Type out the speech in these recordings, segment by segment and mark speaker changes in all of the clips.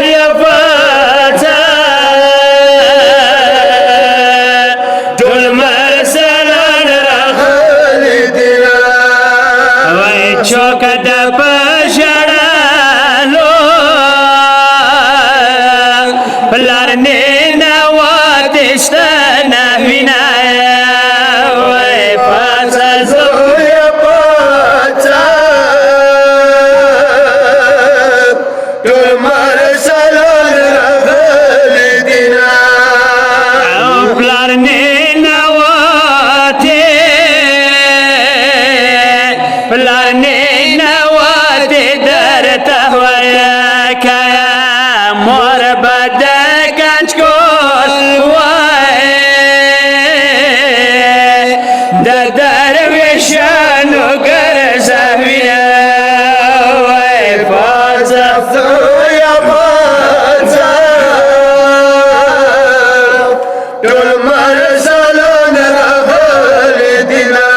Speaker 1: یا پاچا ټول مرسلان راغلي دینا وای چوک د پښړالو پلار نه نواتشتنا وینا وای پاچا زویا پاچا ټول مرسلان راغلي دینا پلار نه نواته پلار نه نواته درته ویا کیا مور بد گنج کول وای د درویشانو ګرځویا وای پاچا زویا پاچا ټول مرسلان راغلي دینا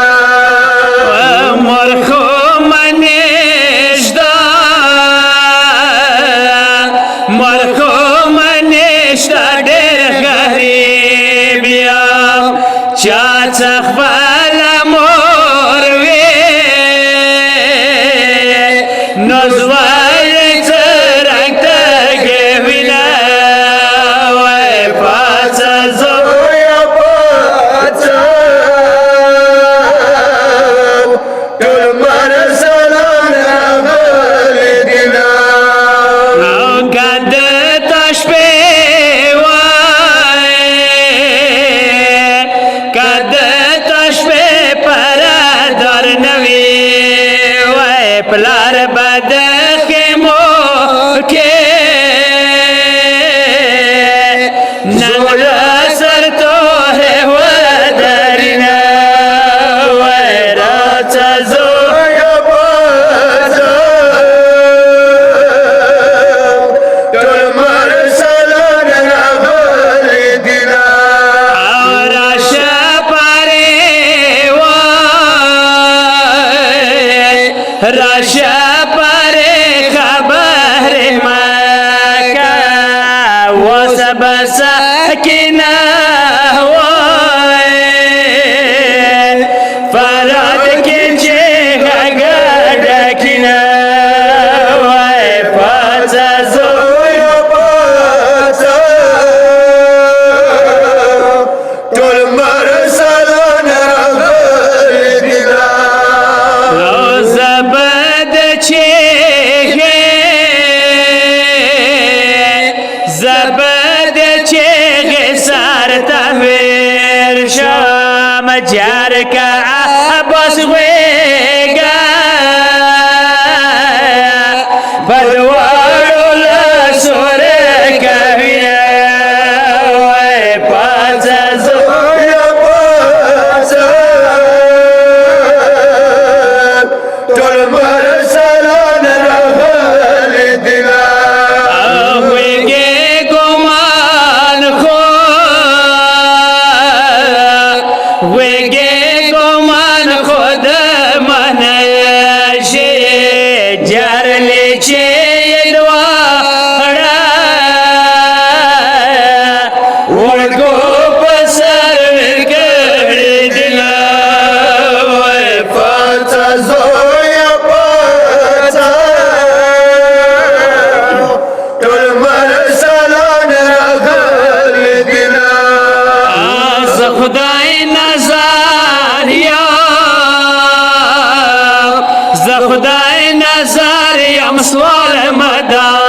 Speaker 1: مرخوم نشدا مرخوم نشدا ډېر غریب یم چا څه خپله مور وي نو زوی څه رنګ تږې وینه وای پاچا زویا پاچا ټول مرسلان راغلي دینا او کند تشبه وای کند تشبه پر در نوی وای پلار بد خیمو کې نن سر تو ہے ودرینا وای راچا زویا پاچا ټول مرسلان راغلي دینا راشه پاره وای راشه پاره خبر مکه وسب سکینه وای فراد کې چې غډکینه وای پاچا زویا پاچا ټول مرسلان راغلي دینا زبد چیغه زبد چیغه سر تحویر شام جار کا عباس غیگا بدوارو لسور کوینا وای پاچا زویا پاچا ټول مرسلان راغلي دینا ویګې ګمان خو ویګې ګمان خود منشي جارلې چې دواړه ورګو په سر ورګړې دینا وای پاچا زویا پاچا ټول مرسلان راغلي دینا زه خدای نظر یم زه خدای نظر یم سوال مدار